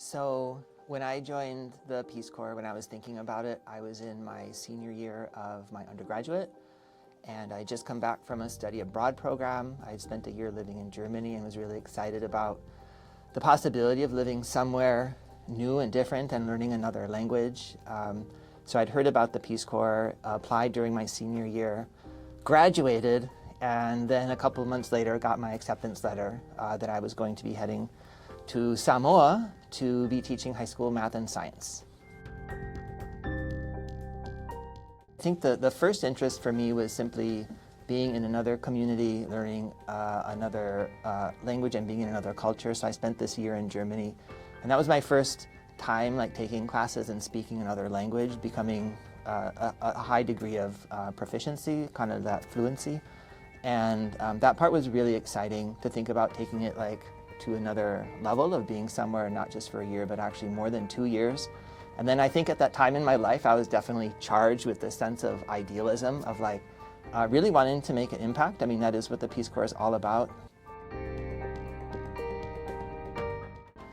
So when I joined the Peace Corps, when I was thinking about it, I was in my senior year of my undergraduate, and I just come back from a study abroad program. I had spent a year living in Germany and was really excited about the possibility of living somewhere new and different and learning another language. So I'd heard about the Peace Corps, applied during my senior year, graduated, and then a couple of months later got my acceptance letter that I was going to be heading to Samoa to be teaching high school math and science. I think the first interest for me was simply being in another community, learning another language and being in another culture. So I spent this year in Germany, and that was my first time taking classes and speaking another language, becoming a high degree of proficiency, kind of that fluency. And that part was really exciting to think about taking it to another level of being somewhere not just for a year, but actually more than 2 years. And then I think at that time in my life, I was definitely charged with this sense of idealism of really wanting to make an impact. I mean, that is what the Peace Corps is all about.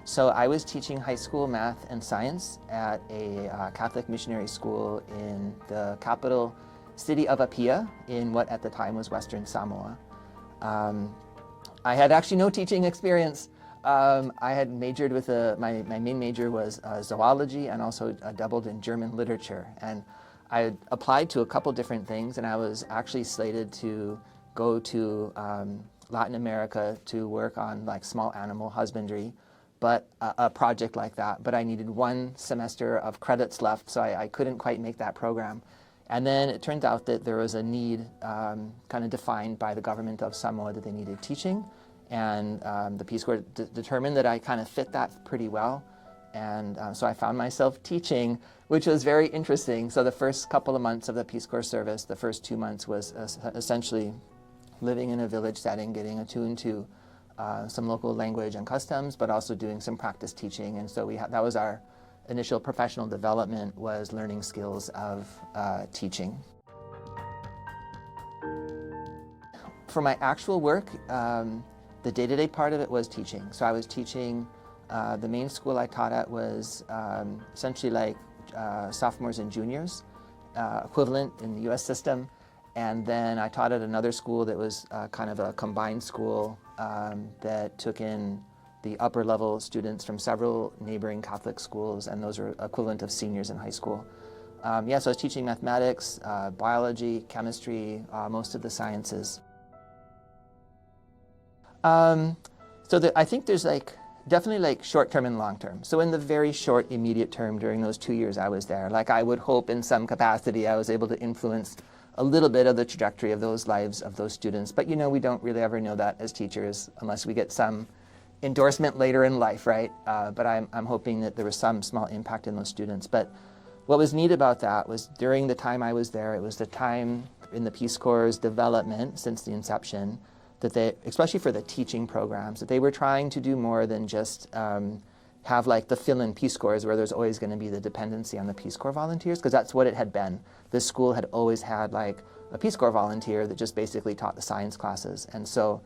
So I was teaching high school math and science at a Catholic missionary school in the capital city of Apia in what at the time was Western Samoa. I had actually no teaching experience. I had majored with my main major was zoology and also doubled in German literature. And I had applied to a couple different things, and I was actually slated to go to Latin America to work on small animal husbandry, but a project like that. But I needed 1 semester of credits left, so I couldn't quite make that program. And then it turned out that there was a need kind of defined by the government of Samoa that they needed teaching. And the Peace Corps determined that I kind of fit that pretty well. And so I found myself teaching, which was very interesting. So the first couple of months of the Peace Corps service, the first 2 months was essentially living in a village setting, getting attuned to some local language and customs, but also doing some practice teaching. And so that was our initial professional development, was learning skills of teaching. For my actual work, the day-to-day part of it was teaching. So I was teaching, the main school I taught at was essentially sophomores and juniors, equivalent in the US system. And then I taught at another school that was kind of a combined school that took in the upper level students from several neighboring Catholic schools, and those are equivalent of seniors in high school. So I was teaching mathematics, biology, chemistry, most of the sciences. I think there's definitely short-term and long-term. So in the very short, immediate term during those 2 years I was there, I would hope in some capacity I was able to influence a little bit of the trajectory of those lives of those students. But we don't really ever know that as teachers unless we get some endorsement later in life, right? But I'm hoping that there was some small impact in those students. But what was neat about that was during the time I was there, it was the time in the Peace Corps' development since the inception that they, especially for the teaching programs, that they were trying to do more than just have the fill-in Peace Corps where there's always going to be the dependency on the Peace Corps volunteers, because that's what it had been. This school had always had a Peace Corps volunteer that just basically taught the science classes. And so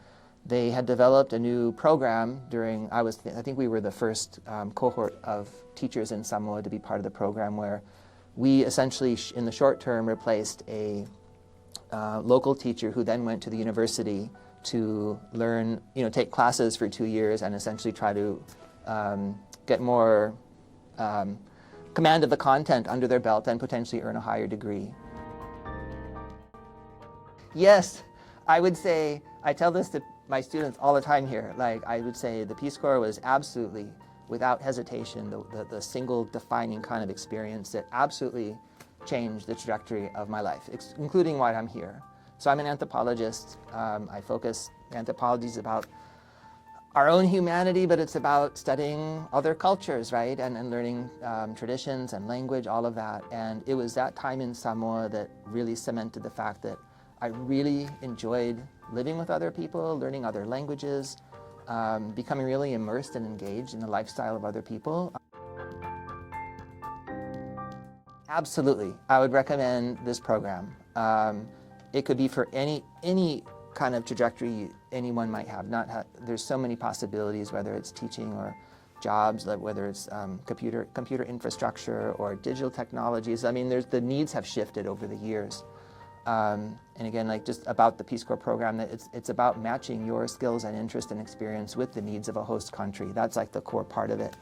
they had developed a new program during, I think we were the first cohort of teachers in Samoa to be part of the program, where we essentially, in the short term, replaced a local teacher who then went to the university to learn, take classes for 2 years and essentially try to get more command of the content under their belt and potentially earn a higher degree. Yes, I would say, I tell this to my students all the time here, I would say the Peace Corps was absolutely, without hesitation, the single defining kind of experience that absolutely changed the trajectory of my life, including why I'm here. So I'm an anthropologist. Anthropology is about our own humanity, but it's about studying other cultures, right? And learning traditions and language, all of that. And it was that time in Samoa that really cemented the fact that I really enjoyed living with other people, learning other languages, becoming really immersed and engaged in the lifestyle of other people. Absolutely, I would recommend this program. It could be for any kind of trajectory anyone might have. There's so many possibilities, whether it's teaching or jobs, like whether it's computer infrastructure or digital technologies. I mean, the needs have shifted over the years. And again, like just about the Peace Corps program, that it's about matching your skills and interest and experience with the needs of a host country. That's like the core part of it.